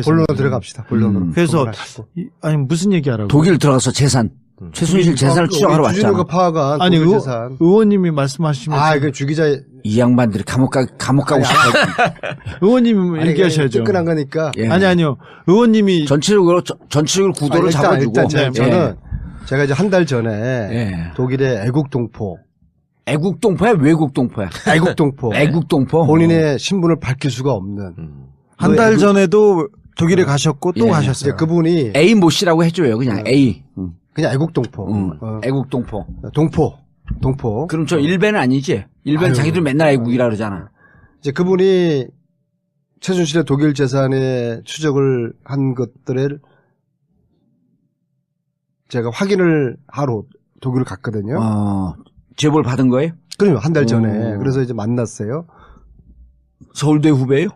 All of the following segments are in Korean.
본론으로 들어갑시다. 본론으로. 그래서 아니 무슨 얘기하라고? 독일 들어가서 재산. 최순실 재산을 추적하러 왔잖아. 주진우가 파악한 아니 재산. 의원님이 말씀하시면 그 주기자 이 양반들이 감옥 가고 싶어. 의원님 얘기하셔야죠. 끝난 거니까. 예. 아니요. 의원님이 전체적으로 구도를 잡아주고. 일단 저는 제가 이제 한 달 전에 독일의 애국동포. 애국동포야? 외국동포야? 애국동포. 애국동포. 본인의 신분을 밝힐 수가 없는. 한 달 전에도 독일에 가셨고 또 가셨어요. 그분이 A 모 씨라고 해줘요. 그냥 A. 그냥 애국동포. 애국동포. 동포. 그럼 저 일베는 아니지? 일베는 자기들 맨날 애국이라 그러잖아. 이제 그분이 최순실의 독일 재산에 추적을 한 것들을 제가 확인을 하러 독일을 갔거든요. 제보를 받은 거예요? 그럼요. 한 달 전에. 그래서 이제 만났어요. 서울대 후배예요?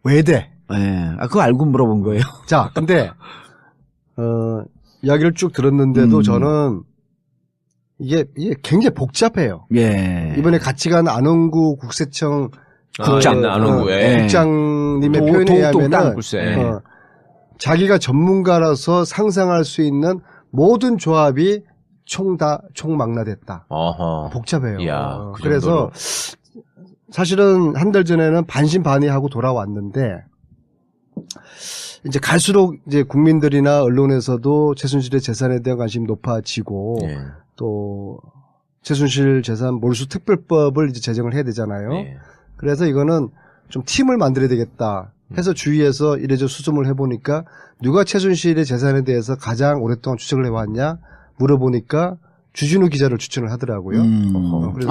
외대. 네. 그거 알고 물어본 거예요. 자, 근데 이야기를 쭉 들었는데도 저는 이게 굉장히 복잡해요. 예. 이번에 같이 간 안원구 국세청 국장님의 표현에 의하면은 자기가 전문가라서 상상할 수 있는 모든 조합이 총망라됐다. 복잡해요. 그래서 사실은 한 달 전에는 반신반의하고 돌아왔는데 이제 갈수록 이제 국민들이나 언론에서도 최순실의 재산에 대한 관심이 높아지고 또 최순실 재산 몰수 특별법을 이제 제정을 해야 되잖아요. 그래서 이거는 좀 팀을 만들어야 되겠다 해서 주위에서 이래저래 수습을 해보니까 누가 최순실의 재산에 대해서 가장 오랫동안 추적을 해왔냐 물어보니까 주진우 기자를 추천을 하더라고요.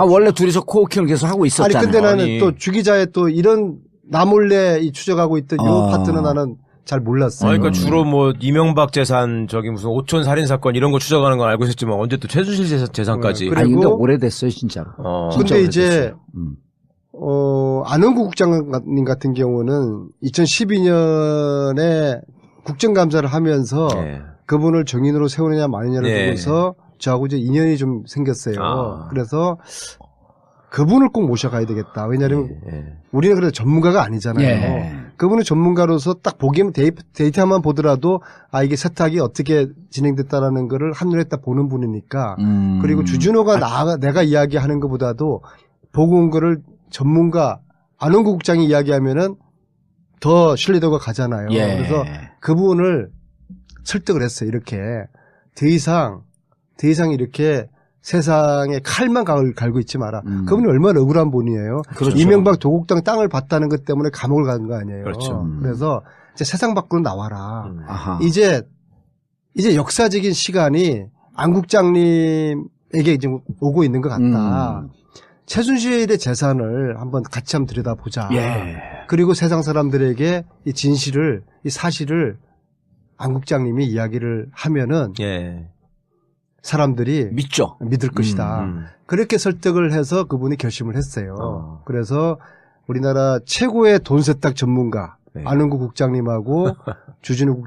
원래 둘이서 코워킹을 계속 하고 있었잖아요. 근데 나는 또 주 기자의 또 이런 나 몰래 이 추적하고 있던 요 파트는 나는 잘 몰랐어요. 그러니까 주로 뭐 이명박 재산 무슨 오촌 살인 사건 이런 거 추적하는 건 알고 있었지만 언제 또 최순실 재산까지. 근데 오래됐어요 진짜로. 근데 이제 안원구 국장님 같은 경우는 2012년에 국정감사를 하면서 그분을 정인으로 세우느냐 마느냐를 두고서 저하고 이제 인연이 좀 생겼어요. 그래서 그분을 꼭 모셔가야 되겠다. 왜냐하면 우리는 그래도 전문가가 아니잖아요. 그분은 전문가로서 딱 보기면 데이터만 보더라도 이게 세탁이 어떻게 진행됐다라는 거를 한눈에 딱 보는 분이니까. 그리고 주진호가 내가 이야기하는 것보다도 보고 온 거를 전문가 안원구 국장이 이야기하면은 더 신뢰도가 가잖아요. 그래서 그분을 설득을 했어요. 이렇게 더 이상 이렇게 세상에 칼만 갈고 있지 마라. 그분이 얼마나 억울한 분이에요. 그렇죠. 이명박 도곡당 땅을 봤다는 것 때문에 감옥을 간 거 아니에요. 그렇죠. 그래서 이제 세상 밖으로 나와라. 이제 역사적인 시간이 안 국장님에게 이제 오고 있는 것 같다. 최순실의 재산을 한번 같이 한번 들여다보자. 그리고 세상 사람들에게 이 진실을, 이 사실을 안 국장님이 이야기를 하면은 사람들이 믿을 것이다. 그렇게 설득을 해서 그분이 결심을 했어요. 그래서 우리나라 최고의 돈 세탁 전문가 안원구 국장님하고 주진우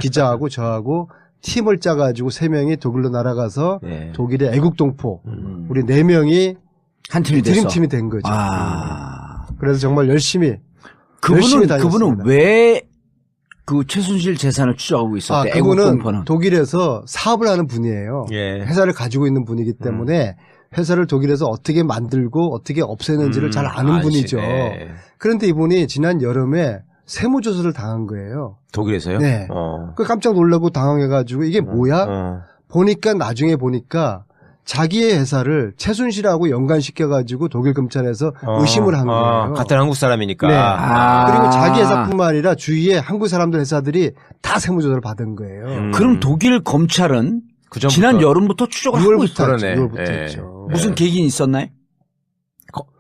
기자하고 저하고 팀을 짜가지고 3명이 독일로 날아가서 독일의 애국동포 우리 4명이 한 팀이 됐어. 드림팀이 된 거죠. 그래서 정말 열심히 다녔습니다. 그분은 왜 그 최순실 재산을 추적하고 있었대? 그분은 독일에서 사업을 하는 분이에요. 회사를 가지고 있는 분이기 때문에 회사를 독일에서 어떻게 만들고 어떻게 없애는지를 잘 아는 분이죠. 그런데 이분이 지난 여름에 세무조사를 당한 거예요. 독일에서요? 네. 깜짝 놀라고 당황해가지고 이게 뭐야? 나중에 보니까 자기의 회사를 최순실하고 연관시켜가지고 독일 검찰에서 의심을 한 거예요. 같은 한국 사람이니까. 그리고 자기 회사뿐만 아니라 주위에 한국 사람들 회사들이 다 세무조사를 받은 거예요. 그럼 독일 검찰은 지난 여름부터 추적을 하고 있었죠. 6월부터 했죠. 무슨 계기 있었나요?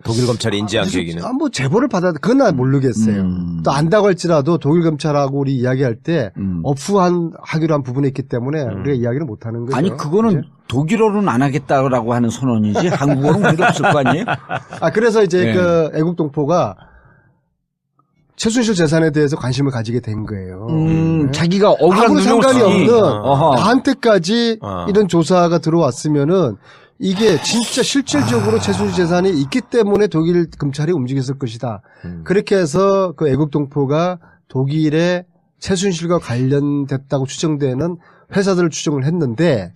독일 검찰이 인지한 계기는? 뭐 제보를 그건 난 모르겠어요. 또 안다고 할지라도 독일 검찰하고 우리 이야기할 때 하기로 한 부분이 있기 때문에 우리가 이야기를 못 하는 거죠. 아니 그거는 이제? 독일어로는 안 하겠다라고 하는 선언이지 한국어는 그게 없을 거 아니에요? 그래서 이제 그 애국동포가 최순실 재산에 대해서 관심을 가지게 된 거예요. 자기가 억울한 아무 상관이 없는 나한테까지 이런 조사가 들어왔으면은 이게 진짜 실질적으로 최순실 재산이 있기 때문에 독일 검찰이 움직였을 것이다. 그렇게 해서 그 애국 동포가 독일에 최순실과 관련됐다고 추정되는 회사들을 추정을 했는데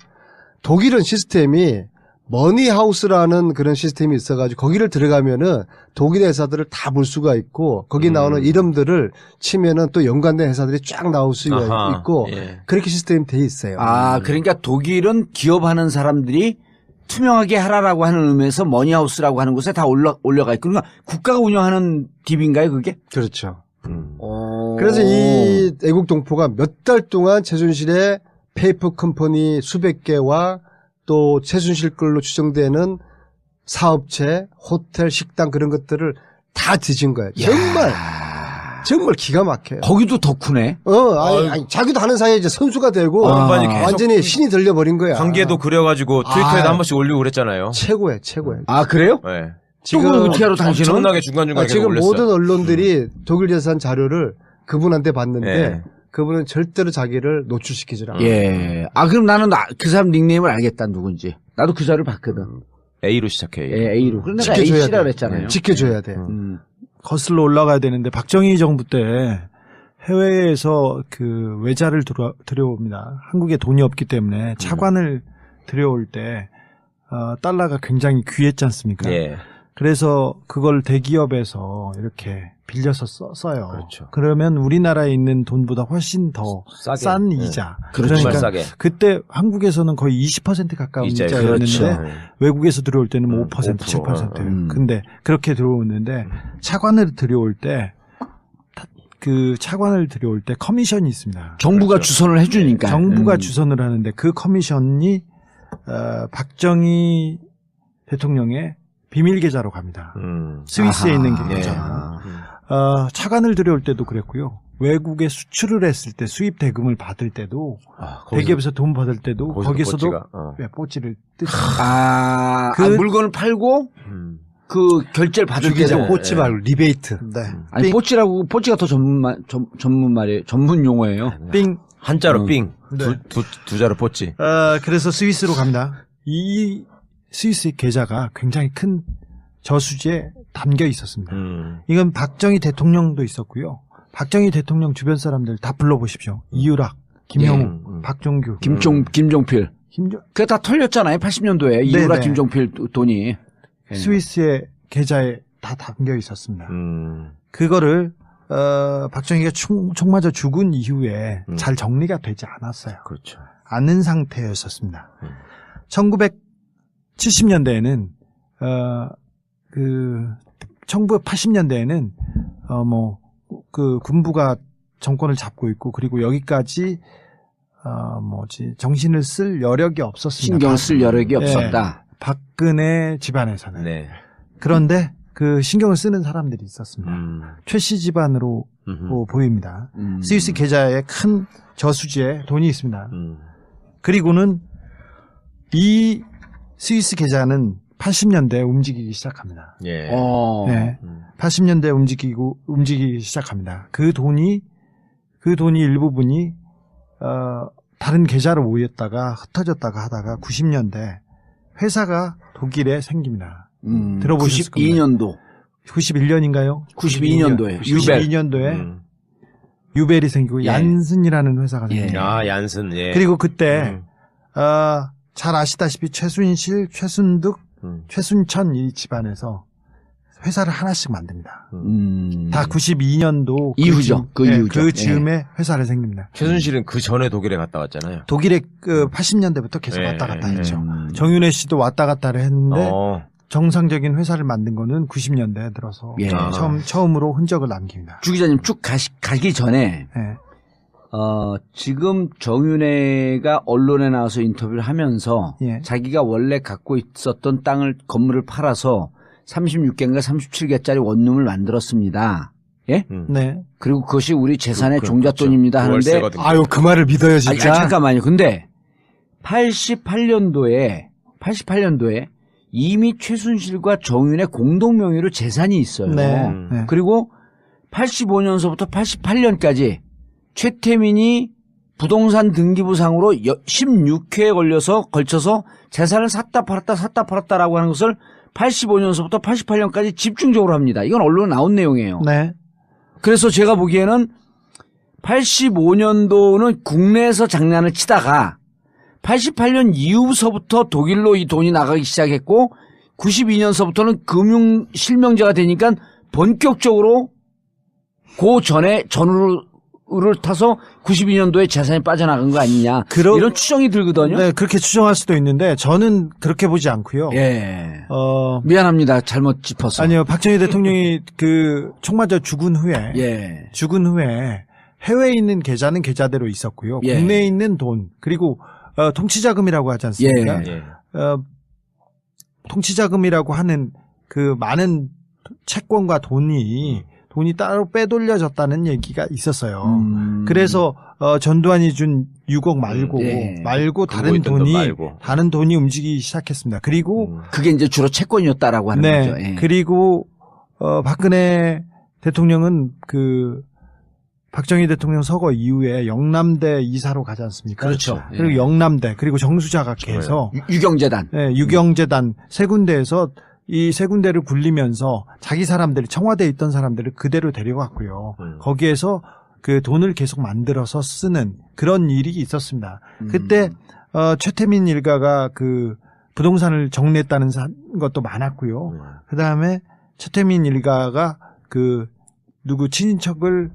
독일은 시스템이 머니하우스라는 그런 시스템이 있어가지고 거기를 들어가면은 독일의 회사들을 다 볼 수가 있고 거기 나오는 이름들을 치면은 또 연관된 회사들이 쫙 나올 수가 있고 예. 그렇게 시스템이 돼 있어요. 아, 그러니까 독일은 기업하는 사람들이 투명하게 하라라고 하는 의미에서 머니하우스라고 하는 곳에 다 올려가 있고 그러니까 국가가 운영하는 딥인가요 그게? 그렇죠. 그래서 이 애국 동포가 몇 달 동안 최순실의 페이퍼 컴퍼니 수백 개와 또 최순실 걸로 추정되는 사업체, 호텔, 식당 그런 것들을 다 뒤진 거예요. 정말 기가 막혀요. 거기도 덕후네. 아니, 자기도 하는 사이에 이제 선수가 되고 계속 완전히 신이 들려버린 거야. 관계도 그려가지고 트위터에도 한 번씩 올리고 그랬잖아요. 최고예요. 아, 그래요? 네. 지금 어떻게 하러 당신은? 엄청나게 중간중간에 지금 올렸어요. 모든 언론들이 독일 재산 자료를 그분한테 봤는데 예. 그분은 절대로 자기를 노출시키지 않아요. 예. 아, 그럼 나는 그 사람 닉네임을 알겠다, 누군지. 나도 그 자료를 봤거든. A로 시작해. 예, A로. 그런데 내가 지켜줘야 A씨라 돼. 그랬잖아요. 지켜줘야 돼. 거슬러 올라가야 되는데 박정희 정부 때 해외에서 그 외자를 들여옵니다. 한국에 돈이 없기 때문에 차관을 들여올 때 달러가 굉장히 귀했지 않습니까? 예. 그래서 그걸 대기업에서 이렇게 빌려서 써요. 그렇죠. 그러면 우리나라에 있는 돈보다 훨씬 더 싸게. 싼 이자. 그렇죠. 그러니까 싸게. 그때 한국에서는 거의 20% 가까운 이자요. 이자였는데 그렇죠. 외국에서 들어올 때는 뭐 5%, 7%. 근데 그렇게 들어오는데 차관을 들여올 때 그 차관을 들여올 때 커미션이 있습니다. 정부가 주선을 해주니까. 정부가 주선을 하는데 그 커미션이 박정희 대통령의 비밀 계좌로 갑니다. 스위스에 있는 계좌. 차관을 들여올 때도 그랬고요. 외국에 수출을 했을 때 수입 대금을 받을 때도 대기업에서 돈 받을 때도 거기서도 뽀찌를 뜯습니다. 물건을 팔고 그 결제를 받을 때도 뽀찌 말고 리베이트. 네. 아니 뽀찌라고 뽀찌가 더 전문 말이에요. 전문 용어예요. 삥. 한자로 삥. 네. 두 자로 뽀찌. 그래서 스위스로 갑니다. 이 스위스 계좌가 굉장히 큰 저수지에 담겨 있었습니다. 이건 박정희 대통령도 있었고요. 박정희 대통령 주변 사람들 다 불러보십시오. 이유락, 김영우, 박종규, 김종필. 그게 다 털렸잖아요. 80년도에 이유락, 네네. 김종필 돈이. 스위스의 계좌에 다 담겨 있었습니다. 그거를 박정희가 총 맞아 죽은 이후에 잘 정리가 되지 않았어요. 그렇죠. 않은 상태였었습니다. 1970년대에는 1980년대에는 그 군부가 정권을 잡고 있고 그리고 여기까지 정신을 쓸 여력이 없었습니다. 신경 쓸 여력이 없었다. 박근혜 집안에서는. 네. 그런데 그 신경을 쓰는 사람들이 있었습니다. 최씨 집안으로 보입니다. 스위스 계좌에 큰 저수지에 돈이 있습니다. 그리고는 이 스위스 계좌는 80년대에 움직이기 시작합니다. 예. 네. 80년대에 움직이기 시작합니다. 그 돈이 일부분이 다른 계좌로 모였다가 흩어졌다가 하다가 90년대 회사가 독일에 생깁니다. 들어보셨을 겁니다. 92년도. 91년인가요? 92년도에. 92년도에 유벨이 생기고 얀슨이라는 회사가 생깁니다. 얀슨. 예. 그리고 그때 잘 아시다시피 최순실, 최순득, 최순천 이 집안에서 회사를 하나씩 만듭니다. 다 92년도 이후죠. 그 즈음에 회사를 생깁니다. 최순실은 그 전에 독일에 갔다 왔잖아요. 독일에 80년대부터 계속 왔다 갔다 했죠. 정윤회 씨도 왔다 갔다를 했는데 정상적인 회사를 만든 거는 90년대에 들어서 처음으로 흔적을 남깁니다. 주 기자님 쭉 가기 전에 지금 정윤회가 언론에 나와서 인터뷰를 하면서 자기가 원래 갖고 있었던 건물을 팔아서 36개인가 37개짜리 원룸을 만들었습니다. 예? 네. 그리고 그것이 우리 재산의 종잣돈입니다 하는데 아유, 그 말을 믿어요, 진짜. 잠깐만요. 근데 88년도에 이미 최순실과 정윤의 공동 명의로 재산이 있어요. 네. 그리고 85년서부터 88년까지 최태민이 부동산 등기부상으로 16회에 걸쳐서 재산을 샀다 팔았다라고 하는 것을 85년서부터 88년까지 집중적으로 합니다. 이건 언론에 나온 내용이에요. 네. 그래서 제가 보기에는 85년도는 국내에서 장난을 치다가 88년 이후서부터 독일로 이 돈이 나가기 시작했고 92년서부터는 금융 실명제가 되니까 본격적으로 그 전에 전후를 타서 92년도에 재산이 빠져나간 거 아니냐 이런 추정이 들거든요. 네, 그렇게 추정할 수도 있는데 저는 그렇게 보지 않고요. 예. 미안합니다. 잘못 짚어서. 아니요, 박정희 대통령이 그 총 맞아 죽은 후에 해외에 있는 계좌는 계좌대로 있었고요. 국내에 있는 돈 그리고 통치자금이라고 하지 않습니까? 통치자금이라고 하는 그 많은 채권과 돈이 따로 빼돌려졌다는 얘기가 있었어요. 그래서 전두환이 준 6억 말고 다른 돈이 움직이기 시작했습니다. 그리고 그게 이제 주로 채권이었다라고 하는 거죠. 그리고 박근혜 대통령은 그 박정희 대통령 서거 이후에 영남대 이사로 가지 않습니까? 그렇죠. 그리고 영남대 그리고 정수자각회에서 유경재단, 유경재단 세 군데에서 이 세 군데를 굴리면서 자기 사람들이 청와대에 있던 사람들을 그대로 데려갔고요. 거기에서 그 돈을 계속 만들어서 쓰는 그런 일이 있었습니다. 그때 최태민 일가가 그 부동산을 정리했다는 것도 많았고요. 그 다음에 최태민 일가가 그 누구 친인척을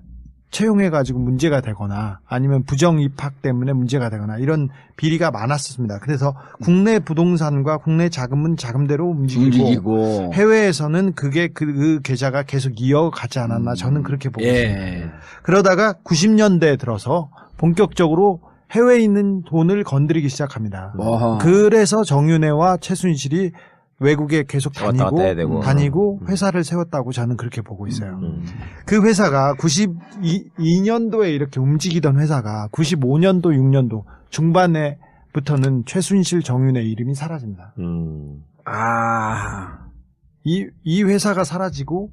채용해가지고 문제가 되거나 아니면 부정 입학 때문에 문제가 되거나 이런 비리가 많았습니다. 그래서 국내 부동산과 국내 자금은 자금대로 움직이고 해외에서는 그게 그 계좌가 계속 이어가지 않았나 저는 그렇게 보고 있습니다. 그러다가 90년대에 들어서 본격적으로 해외에 있는 돈을 건드리기 시작합니다. 그래서 정윤회와 최순실이 외국에 계속 다니고 회사를 세웠다고 저는 그렇게 보고 있어요. 그 회사가 92년도에 이렇게 움직이던 회사가 95년도 6년도 중반에부터는 최순실 정윤회 이름이 사라집니다. 이 회사가 사라지고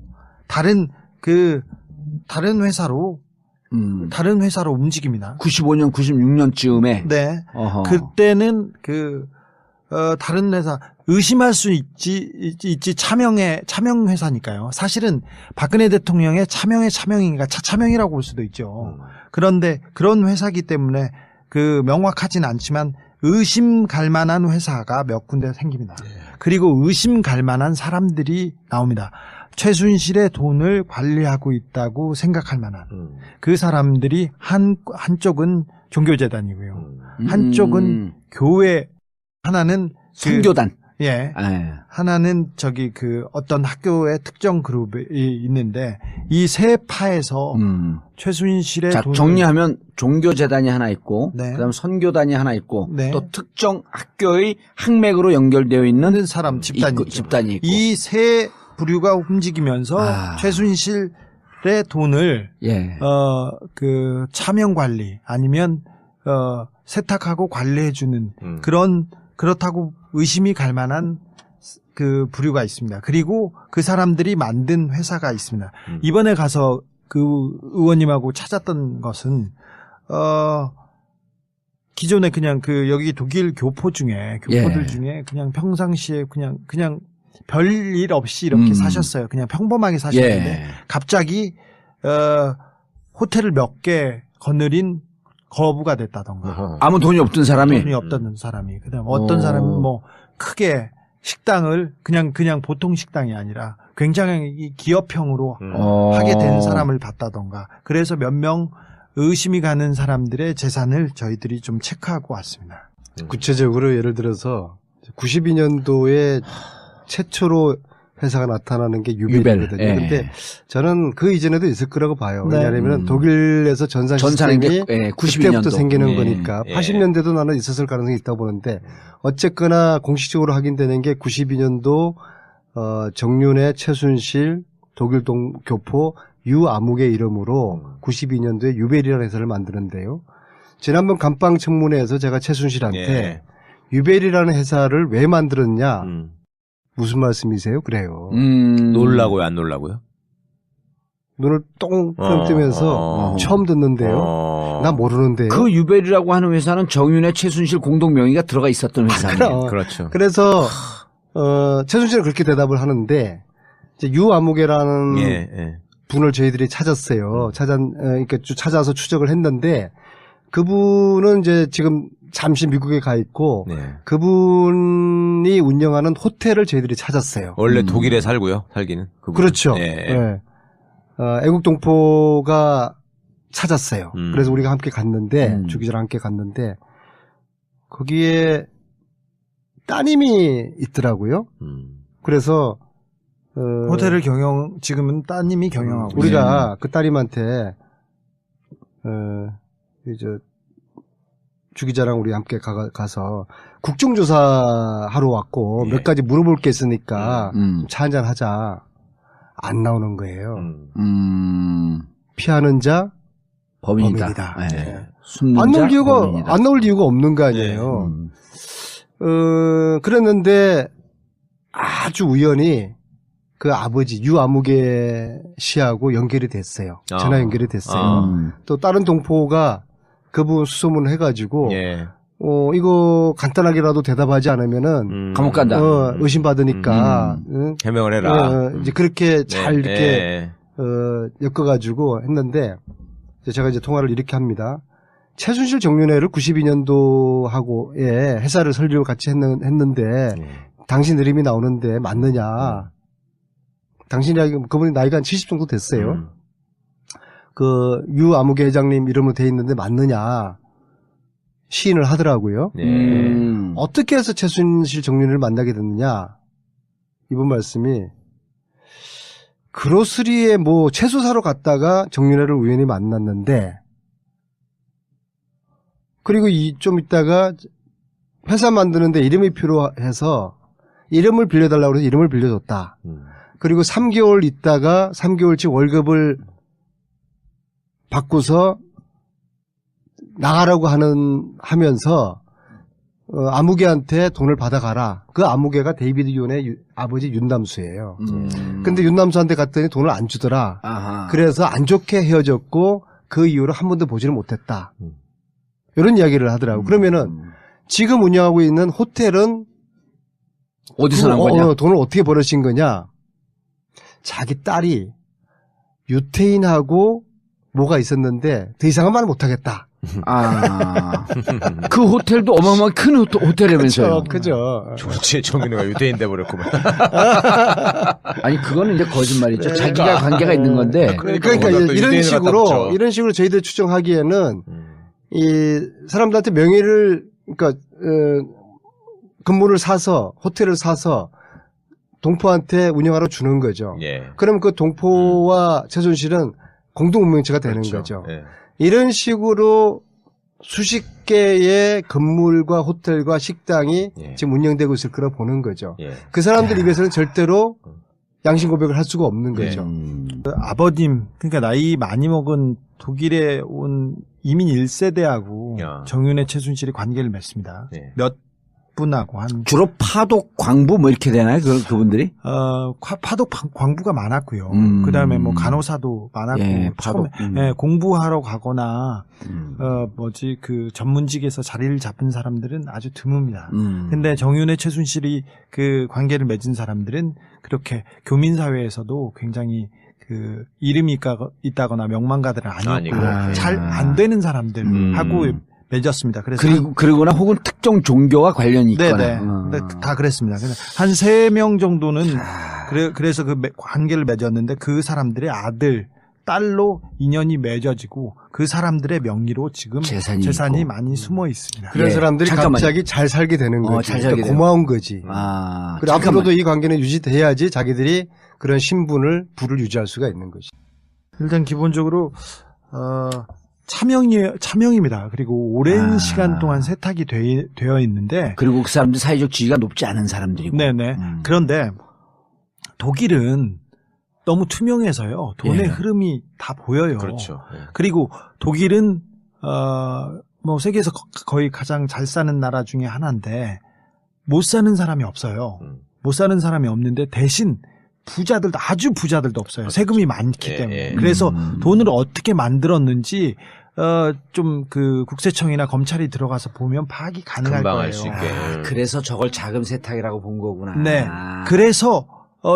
다른 회사로 움직입니다. 95년 96년쯤에 네. 그때는 다른 회사 의심할 수 있지 차명 회사니까요. 사실은 박근혜 대통령의 차명인가 차명이라고 볼 수도 있죠. 그런데 그런 회사기 때문에 그 명확하진 않지만 의심 갈 만한 회사가 몇 군데 생깁니다. 그리고 의심 갈 만한 사람들이 나옵니다. 최순실의 돈을 관리하고 있다고 생각할 만한 그 사람들이 한쪽은 종교재단이고요. 한쪽은 교회, 하나는 선교단. 하나는 어떤 학교의 특정 그룹이 있는데 이 세 파에서 최순실의 돈을 정리하면 종교재단이 하나 있고 그다음 선교단이 하나 있고 또 특정 학교의 학맥으로 연결되어 있는 사람 집단이 있고 이 세 부류가 움직이면서 최순실의 돈을 그 차명 관리 아니면 세탁하고 관리해주는 그렇다고 의심이 갈 만한 그 부류가 있습니다. 그리고 그 사람들이 만든 회사가 있습니다. 이번에 가서 그 의원님하고 찾았던 것은 기존에 그냥 여기 독일 교포들 중에 그냥 평상시에 그냥 별일 없이 이렇게 사셨어요. 그냥 평범하게 사셨는데 갑자기 호텔을 몇 개 거느린 거부가 됐다던가. 아무 돈이 없던 사람이. 그다음 어떤 사람은 뭐 크게 식당을 그냥 보통 식당이 아니라 굉장히 기업형으로 하게 된 사람을 봤다던가. 그래서 몇 명 의심이 가는 사람들의 재산을 저희들이 좀 체크하고 왔습니다. 구체적으로 예를 들어서 92년도에 최초로 회사가 나타나는 게 유벨이거든요. 그런데 저는 그 이전에도 있을 거라고 봐요. 왜냐하면 독일에서 전산 시스템이 그때부터 생기는 거니까 80년대도 나는 있었을 가능성이 있다고 보는데 어쨌거나 공식적으로 확인되는 게 92년도 정윤회, 최순실, 독일 교포 유아묵의 이름으로 92년도에 유벨이라는 회사를 만드는데요. 지난번 감방 청문회에서 제가 최순실한테 유벨이라는 회사를 왜 만들었냐 무슨 말씀이세요? 그래요. 놀라고요, 안 놀라고요? 눈을 똥 뜨면서 처음 듣는데요. 나 모르는데요. 그 유벨이라고 하는 회사는 정윤회, 최순실 공동 명의가 들어가 있었던 회사예요. 그렇죠. 그래서 최순실은 그렇게 대답을 하는데 이제 유아무개라는 분을 저희들이 찾았어요. 그러니까 찾아서 추적을 했는데 그분은 이제 지금 잠시 미국에 가 있고 그분이 운영하는 호텔을 저희들이 찾았어요. 원래 독일에 살고요. 살기는. 그분은. 그렇죠. 애국동포가 찾았어요. 그래서 우리가 함께 갔는데 주 기자랑 함께 갔는데 거기에 따님이 있더라고요. 그래서 호텔을 지금은 따님이 경영하고 우리가 그 따님한테 이제 주 기자랑 우리 함께 가서 국정조사 하러 왔고 몇 가지 물어볼 게 있으니까 차 한잔 하자. 안 나오는 거예요. 피하는 자 범인이다. 안 나올 이유가 없는 거 아니에요. 그랬는데 아주 우연히 그 아버지 유아무개 씨하고 연결이 됐어요. 전화 연결이 됐어요. 또 다른 동포가 그분 수소문을 해가지고 이거 간단하게라도 대답하지 않으면은 감옥 간다. 의심받으니까 해명을 해라. 이제 그렇게 잘 이렇게 엮어가지고 했는데 제가 이제 통화를 이렇게 합니다. 최순실 정윤회를 92년도하고에 회사를 설립을 같이 했는데 당신 이름이 나오는데 맞느냐? 그분이 나이가 한 70 정도 됐어요. 그 유아무개 회장님 이름으로 돼 있는데 맞느냐? 시인을 하더라고요. 어떻게 해서 최순실 정윤회를 만나게 됐느냐? 이분 말씀이 그로스리에 뭐 채소 사러 갔다가 정윤회를 우연히 만났는데 그리고 좀 있다가 회사 만드는데 이름이 필요해서 이름을 빌려달라고 해서 이름을 빌려줬다. 그리고 3개월 있다가 3개월치 월급을 받고서 나가라고 하면서 아무개한테 돈을 받아가라. 그 아무개가 데이비드 윤의 아버지 윤남수예요. 근데 윤남수한테 갔더니 돈을 안 주더라. 아하. 그래서 안 좋게 헤어졌고 그 이후로 한 번도 보지를 못했다. 이런 이야기를 하더라고. 그러면은 지금 운영하고 있는 호텔은 어디서 난 거냐? 돈을 어떻게 벌으신 거냐? 자기 딸이 유태인하고 뭐가 있었는데 더 이상은 말 못하겠다. 그 호텔도 어마어마하게 큰 호텔이면서요. 그죠. 좋지, 정윤회가 유대인 돼버렸구만. 아니, 그거는 이제 거짓말이죠. 자기가 관계가 있는 건데. 그러니까 이런 식으로 저희들 추정하기에는 이 사람들한테 명예를, 그러니까, 건물을 사서, 호텔을 사서 동포한테 운영하러 주는 거죠. 그럼 그 동포와 최순실은 공동 운명체가 되는 거죠. 이런 식으로 수십 개의 건물과 호텔과 식당이 지금 운영되고 있을 거라 보는 거죠. 그 사람들 입에서는 절대로 양심 고백을 할 수가 없는 거죠. 그 아버님, 그러니까 나이 많이 먹은 독일에 온 이민 1세대하고 정윤회, 최순실이 관계를 맺습니다. 몇 분하고 주로 파독, 광부 뭐 이렇게 되나요? 그분들이? 파독, 광부가 많았고요. 그다음에 뭐 간호사도 많았고, 파독. 공부하러 가거나 그 전문직에서 자리를 잡은 사람들은 아주 드뭅니다. 근데 정윤회, 최순실이 그 관계를 맺은 사람들은 그렇게 교민 사회에서도 굉장히 그 이름이 있다거나 명망가들은 아니었고 잘 안 되는 사람들하고 맺었습니다. 그래서 그리고나 혹은 특정 종교와 관련이 있거나. 네네. 다 그랬습니다. 한 3명 정도는 그래서 그 관계를 맺었는데 그 사람들의 아들, 딸로 인연이 맺어지고 그 사람들의 명의로 지금 재산이 많이 숨어 있습니다. 그런 사람들이 갑자기 잘 살게 되는 거지. 그러니까 고마운 거지. 그리고 앞으로도 이 관계는 유지돼야지 자기들이 그런 신분을 부를 유지할 수가 있는 거지. 일단 기본적으로 차명입니다. 그리고 오랜 시간 동안 세탁이 되어 있는데. 그리고 그 사람들 사회적 지위가 높지 않은 사람들이고. 네네. 그런데 독일은 너무 투명해서요. 돈의 흐름이 다 보여요. 그렇죠. 그리고 독일은, 뭐 세계에서 거의 가장 잘 사는 나라 중에 하나인데 못 사는 사람이 없어요. 못 사는 사람이 없는데 대신 부자들도 아주 부자들도 없어요. 세금이 많기 때문에. 그래서 돈을 어떻게 만들었는지 좀 그 국세청이나 검찰이 들어가서 보면 파악이 가능할 금방 거예요. 알 수 있게. 그래서 저걸 자금 세탁이라고 본 거구나. 네. 그래서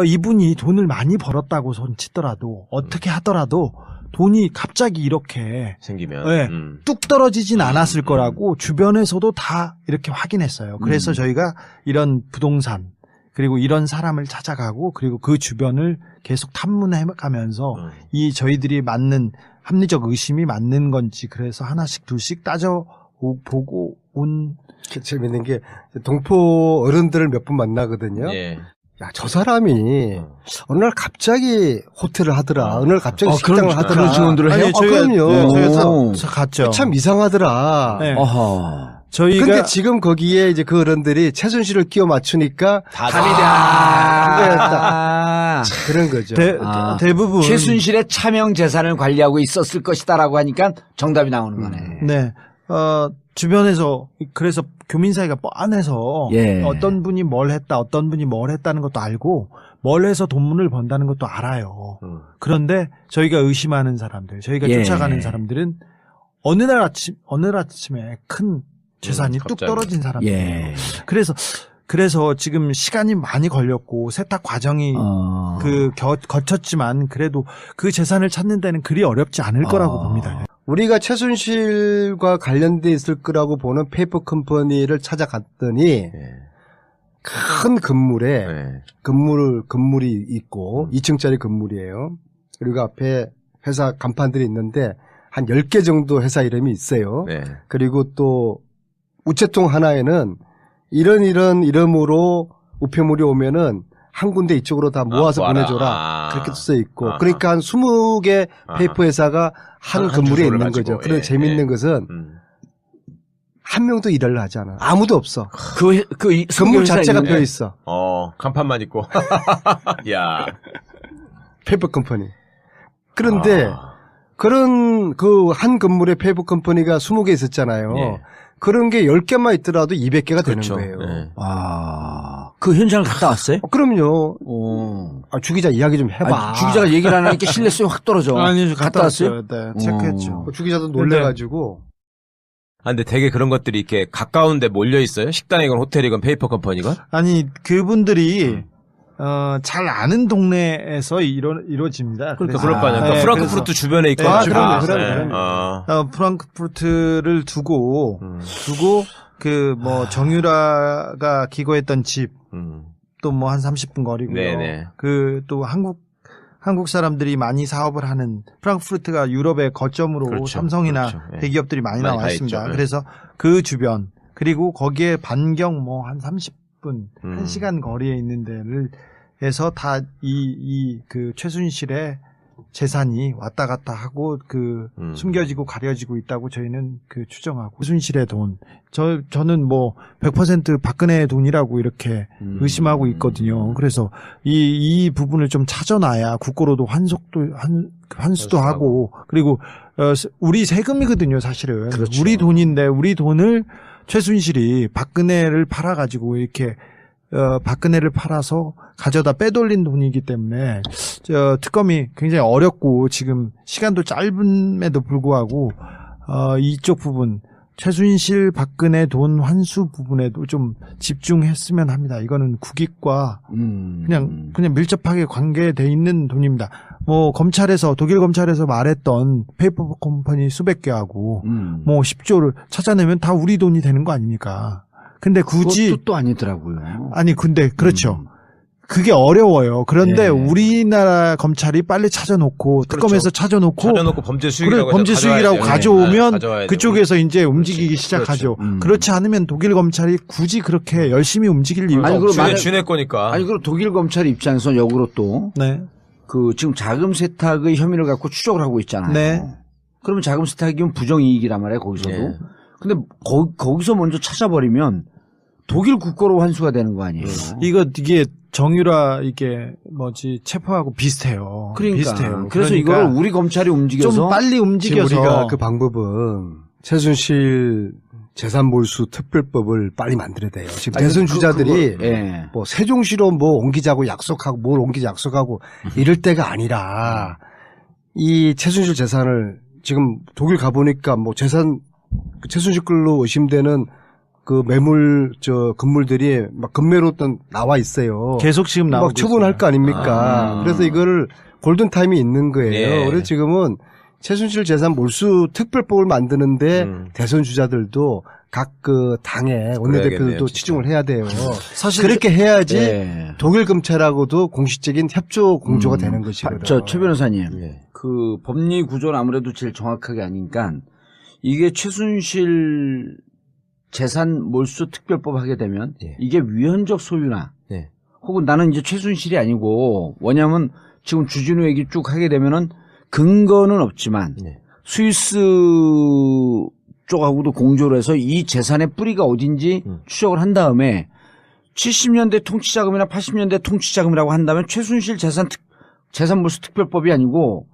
이분이 돈을 많이 벌었다고 손치더라도 어떻게 하더라도 돈이 갑자기 이렇게 생기면 네, 뚝 떨어지진 않았을 거라고 주변에서도 다 이렇게 확인했어요. 그래서 저희가 이런 부동산 그리고 이런 사람을 찾아가고 그리고 그 주변을 계속 탐문해가면서 이 저희들이 맞는 합리적 의심이 맞는 건지 그래서 하나씩 둘씩 따져보고 온. 재밌는 게 동포 어른들을 몇 분 만나거든요. 예. 야, 저 사람이 어느 날 갑자기 호텔을 하더라. 어느 날 갑자기 식당을 하더라. 그런 증언들을 해요? 그럼요. 저희가 갔죠. 참 이상하더라. 네. 근데 저희가 지금 거기에 이제 그 어른들이 최순실을 끼워 맞추니까 감이다. 그런 거죠. 대부분 최순실의 차명 재산을 관리하고 있었을 것이다라고 하니까 정답이 나오는 거네. 네. 주변에서 그래서 교민 사이가 뻔해서 어떤 분이 뭘 했다, 어떤 분이 뭘 했다는 것도 알고 뭘 해서 돈을 번다는 것도 알아요. 그런데 저희가 의심하는 사람들, 저희가 쫓아가는 사람들은 어느 날 아침에 큰 재산이 뚝 떨어진 사람들. 그래서 지금 시간이 많이 걸렸고 세탁 과정이 거쳤지만 그래도 그 재산을 찾는 데는 그리 어렵지 않을 거라고 봅니다. 우리가 최순실과 관련돼 있을 거라고 보는 페이퍼 컴퍼니를 찾아갔더니 큰 건물에 건물이 있고 2층짜리 건물이에요. 그리고 앞에 회사 간판들이 있는데 한 10개 정도 회사 이름이 있어요. 그리고 또 우체통 하나에는 이런 이름으로 우편물이 오면은 한 군데 이쪽으로 다 모아서 보내줘라. 그렇게 써 있고. 그러니까 한 20개 페이퍼 회사가 한 건물에 있는 거죠. 그런데 재밌는 것은 한 명도 일을 하지 않아. 아무도 없어. 그 건물 자체가 비어 있어. 간판만 있고. 야. 페이퍼 컴퍼니. 그런데 그런 그 한 건물에 페이퍼 컴퍼니가 20개 있었잖아요. 그런 게 10개만 있더라도 200개가 되는 거예요. 그 현장을 갔다 왔어요? 그럼요. 주 기자 이야기 좀 해봐. 주 기자가 얘기를 안 하니까 신뢰성이 확 떨어져. 아니, 갔다 왔어요? 네, 체크했죠. 주 기자도 놀래가지고. 근데 되게 그런 것들이 이렇게 가까운데 몰려 있어요? 식당이건 호텔이건 페이퍼 컴퍼니가? 아니, 그분들이 잘 아는 동네에서 이루어집니다. 그러니까 그럴 거 아니야. 프랑크푸르트 주변에 있거나. 그럼. 프랑크푸르트를 두고 정유라가 기거했던 집, 또 뭐 한 30분 거리고요. 또 한국 사람들이 많이 사업을 하는 프랑크푸르트가 유럽의 거점으로 삼성이나 대기업들이 많이 나와 있습니다. 그래서 그 주변, 그리고 거기에 반경 뭐 한 30분, 1시간 거리에 있는 데를 해서 다 그 최순실의 재산이 왔다 갔다 하고 숨겨지고 가려지고 있다고 저희는 추정하고. 최순실의 돈. 저는 뭐 100% 박근혜의 돈이라고 이렇게 의심하고 있거든요. 그래서 이 부분을 좀 찾아놔야 국고로도 환수도 하고, 그리고 우리 세금이거든요, 사실은. 그렇죠. 우리 돈인데 우리 돈을 최순실이 박근혜를 팔아가지고 이렇게 박근혜를 팔아서 가져다 빼돌린 돈이기 때문에 특검이 굉장히 어렵고 지금 시간도 짧음에도 불구하고 이쪽 부분 최순실 박근혜 돈 환수 부분에도 좀 집중했으면 합니다. 이거는 국익과 그냥 밀접하게 관계돼 있는 돈입니다. 뭐 독일 검찰에서 말했던 페이퍼 컴퍼니 수백 개하고 뭐 10조를 찾아내면 다 우리 돈이 되는 거 아닙니까? 근데 굳이 그것도 또 아니더라고요. 아니 근데 그렇죠. 그게 어려워요. 그런데 우리나라 검찰이 빨리 찾아놓고 특검에서 찾아놓고 범죄 수익이라고 가져오면 그쪽에서 이제 움직이기 시작하죠. 그렇지 않으면 독일 검찰이 굳이 그렇게 열심히 움직일 이유가 없어요. 주네 거니까. 아니 그럼 독일 검찰 입장에서 역으로 또 지금 자금 세탁의 혐의를 갖고 추적을 하고 있잖아요. 그러면 자금 세탁이면 부정이익이란 말이에요, 거기서도. 근데 거기서 먼저 찾아버리면 독일 국고로 환수가 되는 거 아니에요? 이게 정유라 체포하고 비슷해요. 비슷해요. 그래서 이걸 우리 검찰이 움직여서 좀 빨리 움직여서 우리가 그 방법은 최순실 재산몰수 특별법을 빨리 만들어야 돼요. 지금 대선 주자들이 뭐 세종시로 뭐 옮기자고 약속하고 뭘 옮기자 약속하고 이럴 때가 아니라 이 최순실 재산을 지금 독일 가보니까 뭐 재산 최순실 걸로 의심되는 그 매물 건물들이 막 금매로 나와 있어요. 계속 지금 나오고 막 처분할 거 아닙니까? 그래서 이거를 골든 타임이 있는 거예요. 그래서 지금은 최순실 재산 몰수 특별법을 만드는데 대선 주자들도 각 그 당의 원내대표들도 치중을 해야 돼요. 사실 그렇게 해야지 독일 검찰하고도 공식적인 협조 공조가 되는 것이거든요. 최 변호사님, 그 법리 구조는 아무래도 제일 정확하게 아니까 이게 최순실 재산 몰수 특별법 하게 되면 이게 위헌적 소유나 혹은 나는 이제 최순실이 아니고 뭐냐면 지금 주진우 얘기 쭉 하게 되면은 근거는 없지만 스위스 쪽하고도 공조를 해서 이 재산의 뿌리가 어딘지 추적을 한 다음에 70년대 통치자금이나 80년대 통치자금이라고 한다면 최순실 재산몰수 특별법이 아니고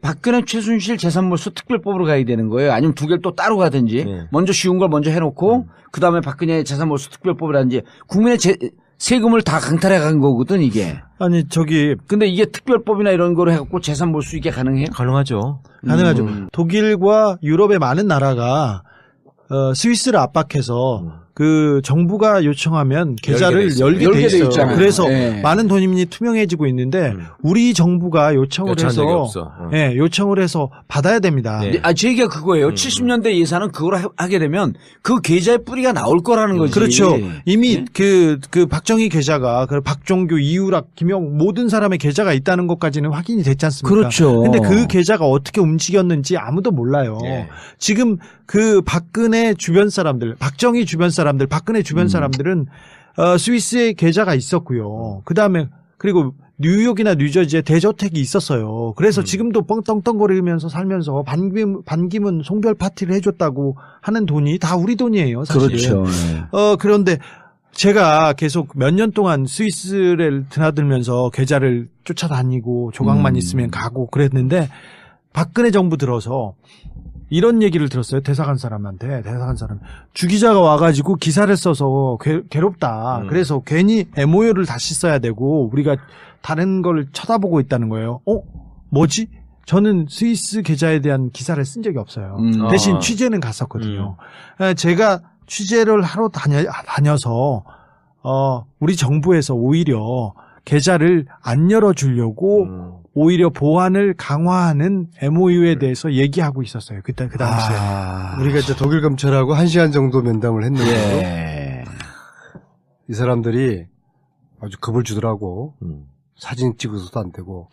박근혜 최순실 재산몰수 특별법으로 가야 되는 거예요. 아니면 두 개를 또 따로 가든지 먼저 쉬운 걸 먼저 해놓고 그 다음에 박근혜 재산몰수 특별법을 하든지 국민의 세금을 다 강탈해 간 거거든 이게. 아니 근데 이게 특별법이나 이런 거로 해갖고 재산 몰수 이게 가능해요? 가능하죠. 가능하죠. 독일과 유럽의 많은 나라가 스위스를 압박해서 그 정부가 요청하면 계좌를 열게 돼 있어요. 그래서 많은 돈이 투명해지고 있는데 우리 정부가 요청을 해서 요청을 해서 받아야 됩니다. 제 얘기가 그거예요. 70년대 예산은 그걸 하게 되면 그 계좌의 뿌리가 나올 거라는 거지. 그렇죠. 이미 그 박정희 계좌가 박종규, 이유락, 김영 모든 사람의 계좌가 있다는 것까지는 확인이 됐지 않습니까? 그렇죠. 근데 그 계좌가 어떻게 움직였는지 아무도 몰라요. 지금 그 박근혜 주변 사람들, 박정희 주변 사람들, 박근혜 주변 사람들은 스위스에 계좌가 있었고요. 그다음에 그리고 뉴욕이나 뉴저지에 대저택이 있었어요. 그래서 지금도 뻥떵떵거리면서 살면서 반기문 송별 파티를 해줬다고 하는 돈이 다 우리 돈이에요, 사실. 그렇죠. 그런데 제가 계속 몇 년 동안 스위스를 드나들면서 계좌를 쫓아다니고 조각만 있으면 가고 그랬는데 박근혜 정부 들어서 이런 얘기를 들었어요. 대사관 사람한테. 주 기자가 와가지고 기사를 써서 괴롭다. 그래서 괜히 MOU를 다시 써야 되고 우리가 다른 걸 쳐다보고 있다는 거예요. 뭐지? 저는 스위스 계좌에 대한 기사를 쓴 적이 없어요. 대신 취재는 갔었거든요. 제가 취재를 하러 다녀서 우리 정부에서 오히려 계좌를 안 열어주려고 오히려 보안을 강화하는 MOU에 대해서 얘기하고 있었어요. 그 당시에. 우리가 이제 독일 검찰하고 1시간 정도 면담을 했는데 이 사람들이 아주 겁을 주더라고. 사진 찍어서도 안 되고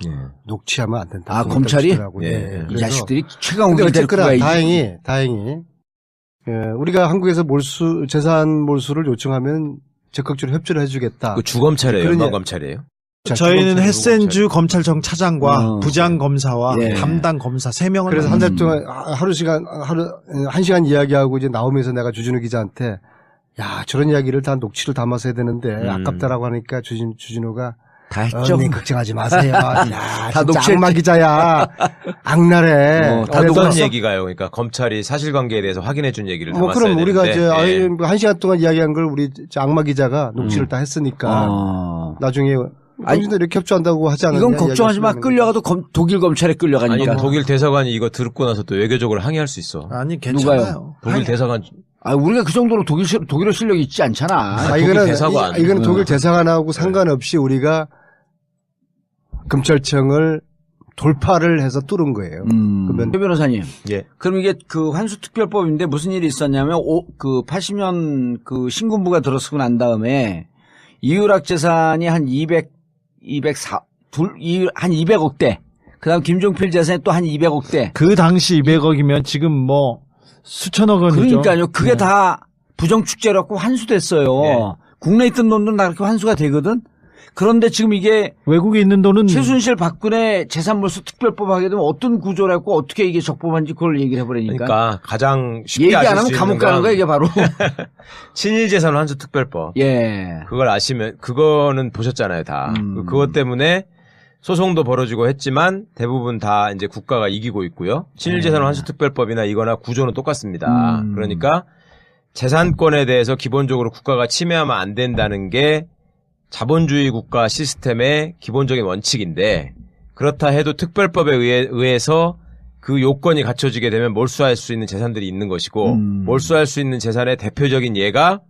녹취하면 안 된다. 검찰이? 이 자식들이 최강욱이 될 거야. 다행히 우리가 한국에서 재산 몰수를 요청하면 적극적으로 협조를 해주겠다. 그 주검찰이에요, 연방검찰이에요? 저희는 헤센주 검찰청 차장과 부장검사와 담당 검사 3명을 그래서 한 달 동안 하루 1시간 이야기하고 이제 나오면서 내가 주진우 기자한테 야 저런 이야기를 다 녹취를 담아서 해야 되는데 아깝다라고 하니까 주진우가 다 했죠. 걱정하지 마세요. 야, 다 녹취 악마 기자야. 악랄해. 다 녹은 얘기가요. 그러니까 검찰이 사실관계에 대해서 확인해준 얘기를 담았어야 그럼 되는데. 우리가 이제 1시간 동안 이야기한 걸 우리 악마 기자가 녹취를 다 했으니까 나중에 당신들 이렇게 협조한다고 하지 않았냐. 이건 걱정하지 마. 끌려가도 독일 검찰에 끌려가니까. 아니 독일 대사관이 이거 듣고 나서 또 외교적으로 항의할 수 있어. 아니 괜찮아요. 누가요? 독일 대사관. 우리가 그 정도로 독일어 실력이 있지 않잖아. 이거는 대사관. 이거는 독일 대사관하고 상관없이 우리가 검찰청을 돌파를 해서 뚫은 거예요. 그러면 최 변호사님. 그럼 이게 그 환수특별법인데 무슨 일이 있었냐면 그 80년 그 신군부가 들어서고 난 다음에 이유락 재산이 한 200억대. 그다음 김종필 재산이 또 한 200억대. 그 당시 200억이면 지금 뭐 수천억 원이죠. 그러니까요. 그게 다 부정축제라고 환수됐어요. 국내에 있던 돈도 다 그렇게 환수가 되거든. 그런데 지금 이게 외국에 있는 돈은 최순실 박근혜 재산몰수 특별법 하게 되면 어떤 구조라고 어떻게 이게 적법한지 그걸 얘기를 해버리니까. 그러니까 가장 쉽게 얘기 안 아실 하면 수 감옥 있는 가는 거야 이게 바로. 친일재산 환수 특별법. 그걸 아시면 그거는 보셨잖아요 다. 그것 때문에 소송도 벌어지고 했지만 대부분 다 이제 국가가 이기고 있고요. 친일재산 환수특별법이나 이거나 구조는 똑같습니다. 그러니까 재산권에 대해서 기본적으로 국가가 침해하면 안 된다는 게 자본주의 국가 시스템의 기본적인 원칙인데, 그렇다 해도 특별법에 의해서 그 요건이 갖춰지게 되면 몰수할 수 있는 재산들이 있는 것이고, 몰수할 수 있는 재산의 대표적인 예가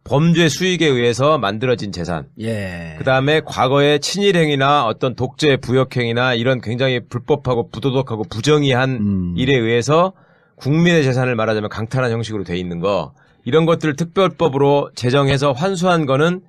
범죄 수익에 의해서 만들어진 재산. 예. 그 다음에 과거의 친일행위나 어떤 독재 부역행위나 이런 굉장히 불법하고 부도덕하고 부정의한 일에 의해서 국민의 재산을 말하자면 강탈한 형식으로 돼 있는 거. 이런 것들을 특별법으로 제정해서 환수한 거는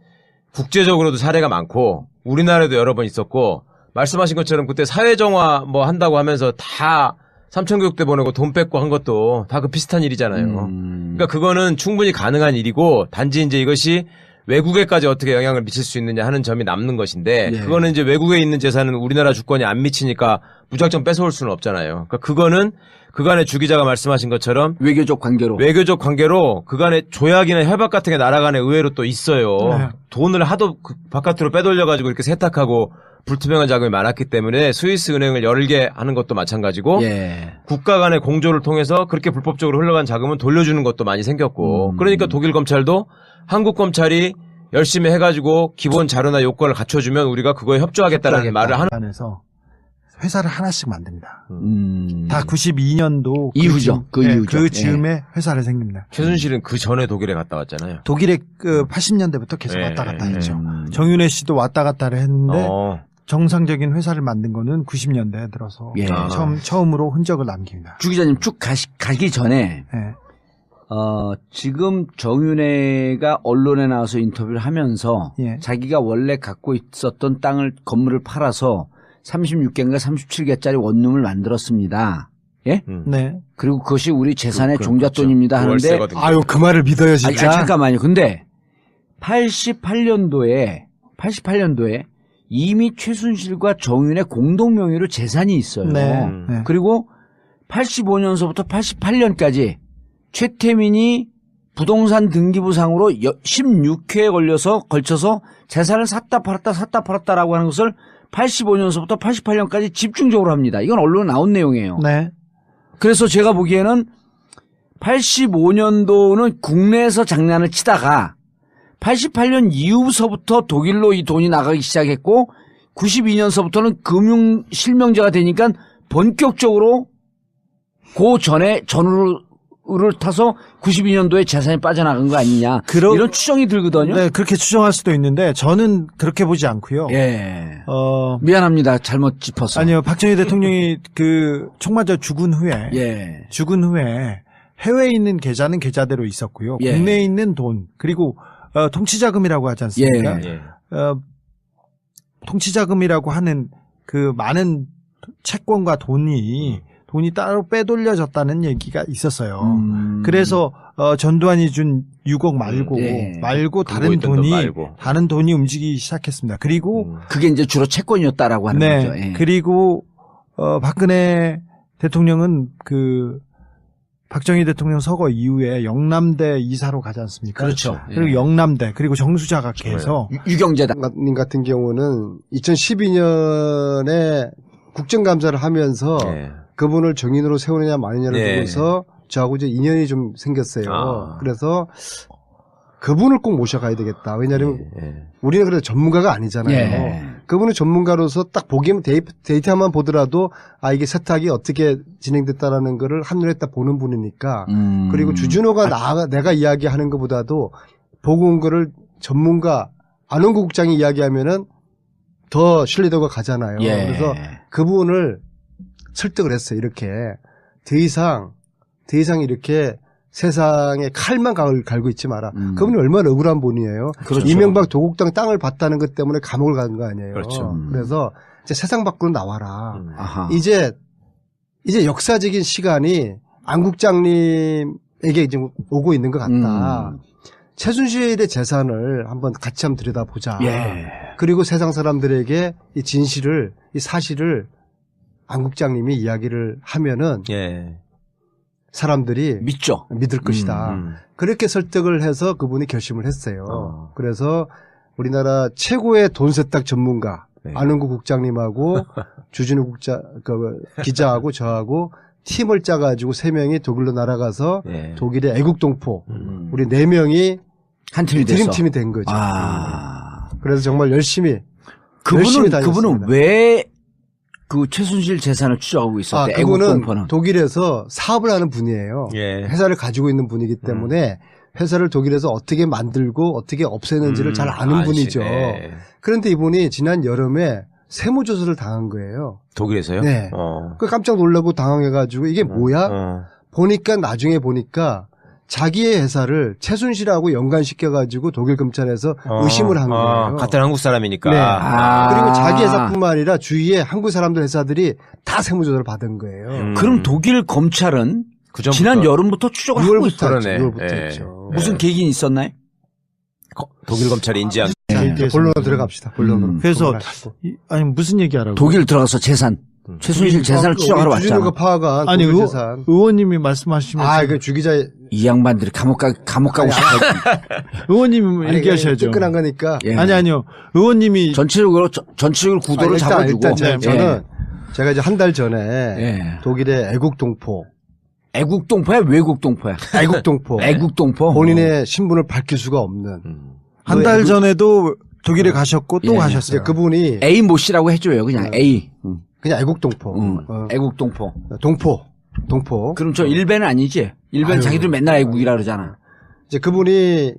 국제적으로도 사례가 많고 우리나라에도 여러 번 있었고, 말씀하신 것처럼 그때 사회정화 뭐 한다고 하면서 다 삼천교육대 보내고 돈 뺏고 한 것도 다 그 비슷한 일이잖아요. 그러니까 그거는 충분히 가능한 일이고, 단지 이제 이것이 외국에까지 어떻게 영향을 미칠 수 있느냐 하는 점이 남는 것인데, 예. 그거는 이제 외국에 있는 재산은 우리나라 주권이 안 미치니까 무작정 뺏어올 수는 없잖아요. 그러니까 그거는 그간의 주 기자가 말씀하신 것처럼 외교적 관계로 그간의 조약이나 협약 같은 게 나라 간에 의외로 또 있어요. 네. 돈을 하도 바깥으로 빼돌려가지고 이렇게 세탁하고 불투명한 자금이 많았기 때문에 스위스 은행을 열게 하는 것도 마찬가지고, 예. 국가 간의 공조를 통해서 그렇게 불법적으로 흘러간 자금은 돌려주는 것도 많이 생겼고, 그러니까 독일 검찰도 한국 검찰이 열심히 해가지고 기본 자료나 요건을 갖춰주면 우리가 그거에 협조하겠다라는 말을 하는. 안에서 회사를 하나씩 만듭니다. 다 92년도 이후죠. 이후죠. 그 즈음에 회사를 생깁니다. 최순실은 그 전에 독일에 갔다 왔잖아요. 독일에 그 80년대부터 계속 왔다 갔다 했죠. 정윤회 씨도 왔다 갔다를 했는데 정상적인 회사를 만든 거는 90년대에 들어서 예. 처음으로 흔적을 남깁니다. 주 기자님 쭉 가기 전에 예. 지금 정윤회가 언론에 나와서 인터뷰를 하면서 예. 자기가 원래 갖고 있었던 건물을 팔아서 36개인가 37개짜리 원룸을 만들었습니다. 예? 네. 그리고 그것이 우리 재산의 종잣돈입니다 하는데, 아유, 그 말을 믿어요, 진짜. 아니, 잠깐만요. 근데 88년도에 이미 최순실과 정윤의 공동 명의로 재산이 있어요. 네. 네. 그리고 85년서부터 88년까지 최태민이 부동산 등기부상으로 16회에 걸쳐서 재산을 샀다 팔았다라고 하는 것을 85년서부터 88년까지 집중적으로 합니다. 이건 언론에 나온 내용이에요. 네. 그래서 제가 보기에는 85년도는 국내에서 장난을 치다가 88년 이후서부터 독일로 이 돈이 나가기 시작했고, 92년서부터는 금융 실명제가 되니까 본격적으로 그 전에 전후를 타서 92년도에 재산이 빠져나간 거 아니냐, 이런 추정이 들거든요. 네, 그렇게 추정할 수도 있는데 저는 그렇게 보지 않고요. 예. 미안합니다. 잘못 짚어서. 아니요, 박정희 대통령이 그 총맞아 죽은 후에 해외에 있는 계좌는 계좌대로 있었고요. 예. 국내에 있는 돈, 그리고 통치자금이라고 하지 않습니까? 예. 통치자금이라고 하는 그 많은 채권과 돈이 따로 빼돌려졌다는 얘기가 있었어요. 그래서 전두환이 준 6억 말고 다른 돈이 움직이기 시작했습니다. 그리고 그게 이제 주로 채권이었다라고 하는 네, 거죠. 예. 그리고 박근혜 대통령은 그 박정희 대통령 서거 이후에 영남대 이사로 가지 않습니까? 그렇죠. 그리고 예. 영남대, 그리고 정수자학회에서 유경재님 같은 경우는 2012년에 국정감사를 하면서 그분을 정인으로 세우느냐 마느냐를 두고서 저하고 이제 인연이 좀 생겼어요. 그래서 그분을 꼭 모셔가야 되겠다. 왜냐하면 우리는 그래도 전문가가 아니잖아요. 그분은 전문가로서 딱 보기면 데이터만 보더라도 이게 세탁이 어떻게 진행됐다라는 거를 한눈에 딱 보는 분이니까. 그리고 주진호가 내가 이야기하는 것보다도 보고 온 거를 전문가 안원구 국장이 이야기하면은 더 신뢰도가 가잖아요. 그래서 그분을 설득을 했어요. 이렇게 더 이상 이렇게 세상에 칼만 갈고 있지 마라. 그분이 얼마나 억울한 분이에요. 그렇죠. 이명박 도곡당 땅을 봤다는 것 때문에 감옥을 간 거 아니에요. 그렇죠. 그래서 이제 세상 밖으로 나와라. 이제 역사적인 시간이 안 국장님에게 지금 오고 있는 것 같다. 최순실의 재산을 한번 같이 한번 들여다보자. 그리고 세상 사람들에게 이 진실을, 이 사실을 안 국장님이 이야기를 하면은 사람들이 믿을 것이다. 그렇게 설득을 해서 그분이 결심을 했어요. 그래서 우리나라 최고의 돈 세탁 전문가, 안흥구 국장님하고 주진우 기자하고 저하고 팀을 짜가지고 3명이 독일로 날아가서 독일의 애국동포 우리 4명이 한 팀이 됐어. 드림팀이 된 거죠. 그래서 정말 열심히 다녔습니다. 그분은 왜 그 최순실 재산을 추적하고 있었대? 그분은 독일에서 사업을 하는 분이에요. 회사를 가지고 있는 분이기 때문에 회사를 독일에서 어떻게 만들고 어떻게 없애는지를 잘 아는 분이죠. 그런데 이분이 지난 여름에 세무조사를 당한 거예요. 독일에서요? 네. 그 깜짝 놀라고 당황해가지고 이게 뭐야? 나중에 보니까 자기의 회사를 최순실하고 연관시켜가지고 독일 검찰에서 의심을 한 거예요. 같은 한국 사람이니까. 네. 그리고 자기 회사뿐만 아니라 주위에 한국 사람들 회사들이 다 세무조사를 받은 거예요. 그럼 독일 검찰은 지난 여름부터 추적을 하고 있었죠. 6월부터 했죠. 무슨 계기는 있었나요? 독일 검찰이 인지한. 본론으로 들어갑시다. 본론으로. 그래서 아니 무슨 얘기하라고? 독일 들어가서 재산. 최순실 재산을 추적하러 왔잖아. 파악한 아니 재산. 의원님이 말씀하시면서 그 주기자 이 양반들이 감옥 가고 싶어. 의원님이 얘기하셔야죠. 끝난 거니까. 아니요. 의원님이 전체적으로 구도를 잡아주고. 일단 저는 제가 이제 한 달 전에 독일의 애국동포야 외국동포야? 애국동포. 본인의 신분을 밝힐 수가 없는. 한 달 전에도 독일에 가셨고 또 가셨어요. 그분이 A 모 씨라고 해줘요. 그냥 A. 그냥 애국동포. 애국동포. 동포. 그럼 저 일베는 아니지? 일베는 자기들 맨날 애국이라 그러잖아. 이제 그분이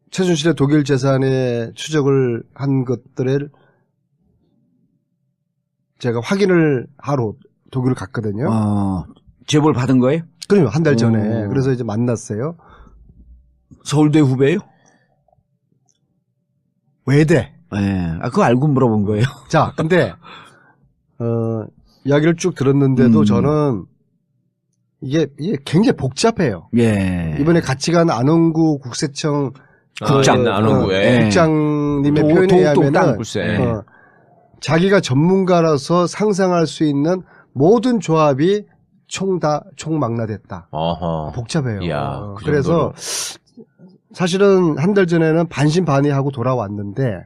최순실의 독일 재산에 추적을 한 것들을 제가 확인을 하러 독일을 갔거든요. 제보를 받은 거예요? 그럼요. 한 달 전에. 그래서 이제 만났어요. 서울대 후배예요? 외대. 그거 알고 물어본 거예요. 자, 근데 이야기를 쭉 들었는데도 저는 이게 굉장히 복잡해요. 이번에 같이 간 안흥구 국세청 국장님의 표현에 의하면은 자기가 전문가라서 상상할 수 있는 모든 조합이 총망라됐다. 복잡해요. 그래서 사실은 한 달 전에는 반신반의하고 돌아왔는데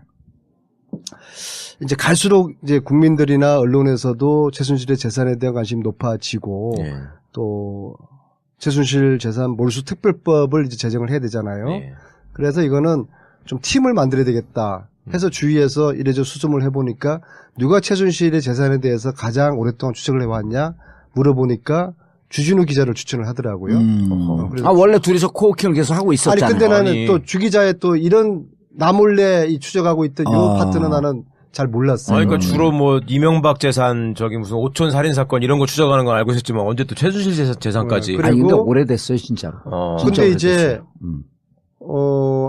이제 갈수록 이제 국민들이나 언론에서도 최순실의 재산에 대한 관심이 높아지고 또 최순실 재산 몰수 특별법을 이제 제정을 해야 되잖아요. 그래서 이거는 좀 팀을 만들어야 되겠다 해서 주위에서 이래저래 수습을 해보니까 누가 최순실의 재산에 대해서 가장 오랫동안 추적을 해왔냐 물어보니까 주진우 기자를 추천을 하더라고요. 원래 둘이서 코워킹을 계속 하고 있었잖아요. 근데 나는 또 주 기자의 또 이런 나 몰래 이 추적하고 있던 요 파트는 나는 잘 몰랐어요. 그러니까 주로 뭐 이명박 재산 무슨 오촌 살인 사건 이런 거 추적하는 건 알고 있었지만 언제 또 최순실 재산까지. 아니 근데 오래됐어요 진짜로. 근데 이제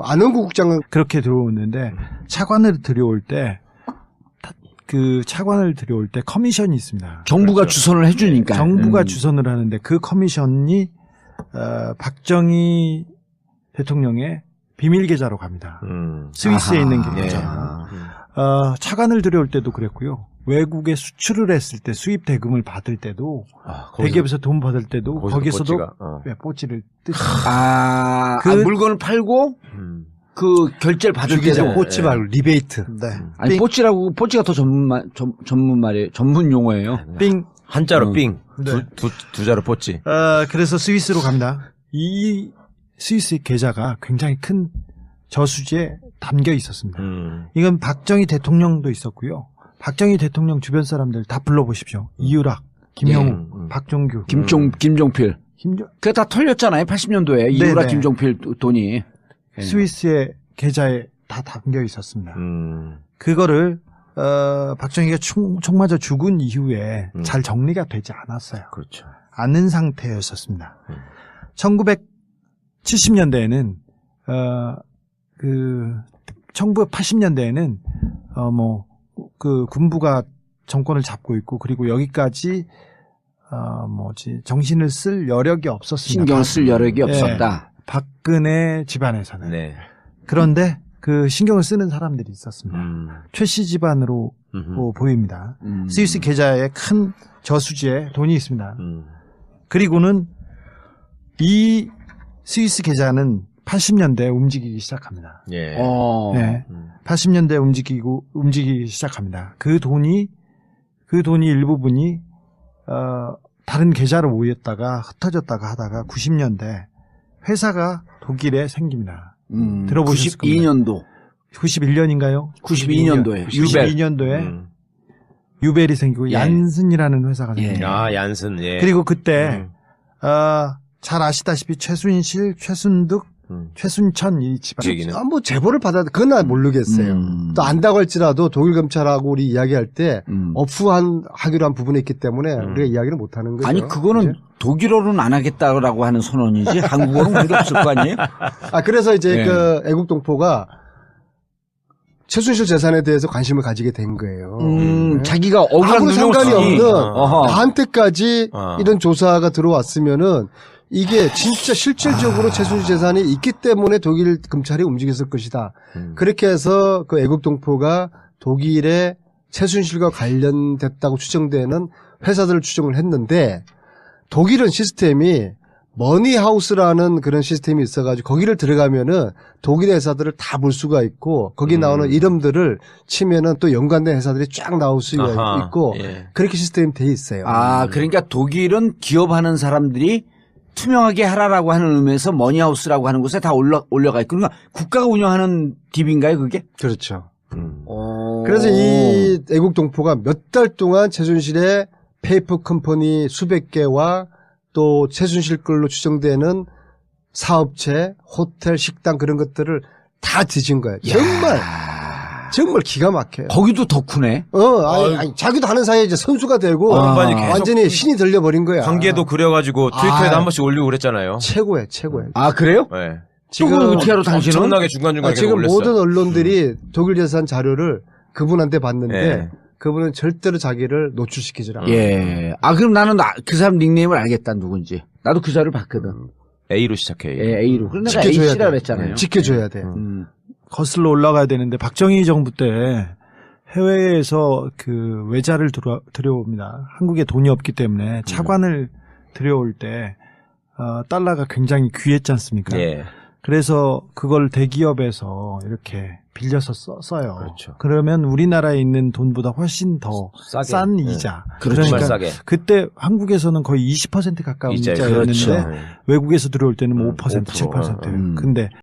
안흥구 국장은 그렇게 들어오는데 차관을 들여올 때 커미션이 있습니다. 정부가 주선을 해주니까. 정부가 주선을 하는데 그 커미션이 박정희 대통령의 비밀 계좌로 갑니다. 스위스에 있는 계좌. 차관을 들여올 때도 그랬고요. 외국에 수출을 했을 때 수입 대금을 받을 때도 대기업에서 돈 받을 때도 거기서도 뽀찌를 물건을 팔고 그 결제를 받을 때도 뽀찌 말고 리베이트. 아니 뽀찌가 더 전문 말이에요. 전문 용어예요. 삥 한자로 삥 두 자로 뽀찌. 그래서 스위스로 갑니다. 이 스위스 계좌가 굉장히 큰 저수지에 담겨 있었습니다. 이건 박정희 대통령도 있었고요. 박정희 대통령 주변 사람들 다 불러보십시오. 이유락, 김영우, 박종규, 김종필. 그게 다 털렸잖아요. 80년도에 이유락, 김종필 돈이 스위스의 계좌에 다 담겨 있었습니다. 그거를 박정희가 총 맞아 죽은 이후에 잘 정리가 되지 않았어요. 그렇죠. 않은 상태였었습니다. 1970년대에는 1980년대에는 그 군부가 정권을 잡고 있고 그리고 여기까지 정신을 쓸 여력이 없었습니다. 신경을 쓸 여력이 없었다. 박근혜 집안에서는. 그런데 그 신경을 쓰는 사람들이 있었습니다. 최씨 집안으로 보입니다. 스위스 계좌에 큰 저수지에 돈이 있습니다. 그리고는 이 스위스 계좌는 80년대에 움직이기 시작합니다. 예. 네. 80년대에 움직이기 시작합니다. 그 돈이 일부분이 다른 계좌로 모였다가 흩어졌다가 하다가 90년대 회사가 독일에 생깁니다. 들어보셨을 겁니다. 92년도. 91년인가요? 92년도에. 92년도에 유벨이 생기고 얀슨이라는 회사가 생깁니다. 아, 얀슨. 예. 그리고 그때 잘 아시다시피 최순실, 최순득, 최순천 이 집안. 뭐 제보를 그건 난 모르겠어요. 또 안다고 할지라도 독일 검찰하고 우리 이야기할 때 하기로 한 부분이 있기 때문에 우리가 이야기를 못 하는 거죠. 아니 그거는 이제? 독일어로는 안 하겠다라고 하는 선언이지 한국어는 그게 없을 거 아니에요? 그래서 이제 그 애국동포가 최순실 재산에 대해서 관심을 가지게 된 거예요. 자기가 억울한 상관이 없는 나한테까지 이런 조사가 들어왔으면은 이게 진짜 실질적으로 최순실 재산이 있기 때문에 독일 검찰이 움직였을 것이다. 그렇게 해서 그 애국동포가 독일에 최순실과 관련됐다고 추정되는 회사들을 추정을 했는데 독일은 시스템이 머니하우스라는 그런 시스템이 있어가지고 거기를 들어가면은 독일의 회사들을 다 볼 수가 있고 거기 나오는 이름들을 치면은 또 연관된 회사들이 쫙 나올 수가 있고 그렇게 시스템이 돼 있어요. 그러니까 독일은 기업하는 사람들이 투명하게 하라라고 하는 의미에서 머니하우스라고 하는 곳에 다 올려가 있고 그러니까 국가가 운영하는 딥인가요 그게? 그렇죠. 그래서 이 애국동포가 몇 달 동안 최순실의 페이퍼 컴퍼니 수백 개와 또 최순실 걸로 추정되는 사업체, 호텔, 식당 그런 것들을 다 뒤진 거예요. 정말 기가 막혀요. 거기도 덕후네. 아니, 자기도 하는 사이에 이제 선수가 되고 완전히 신이 들려버린 거야. 관계도 그려가지고 트위터에도 한 번씩 올리고 그랬잖아요. 최고예요. 그래요? 네. 지금 어떻게 하러 당신은? 엄청나게 중간중간에 지금 올렸어. 모든 언론들이 독일 재산 자료를 그분한테 봤는데 그분은 절대로 자기를 노출시키지 않아요. 그럼 나는 그 사람 닉네임을 알겠다 누군지. 나도 그 자료를 봤거든. A로 시작해. A로. 그런데 내가 A씨라 그랬잖아요. 지켜줘야 돼. 거슬러 올라가야 되는데 박정희 정부 때 해외에서 그 외자를 들여옵니다. 한국에 돈이 없기 때문에 차관을 들여올 때 달러가 굉장히 귀했지 않습니까? 그래서 그걸 대기업에서 이렇게 빌려서 써요. 그렇죠. 그러면 우리나라에 있는 돈보다 훨씬 더 싼 이자. 그러니까 싸게. 그때 한국에서는 거의 20% 가까운 이자였는데 외국에서 들어올 때는 5%, 7%. 근데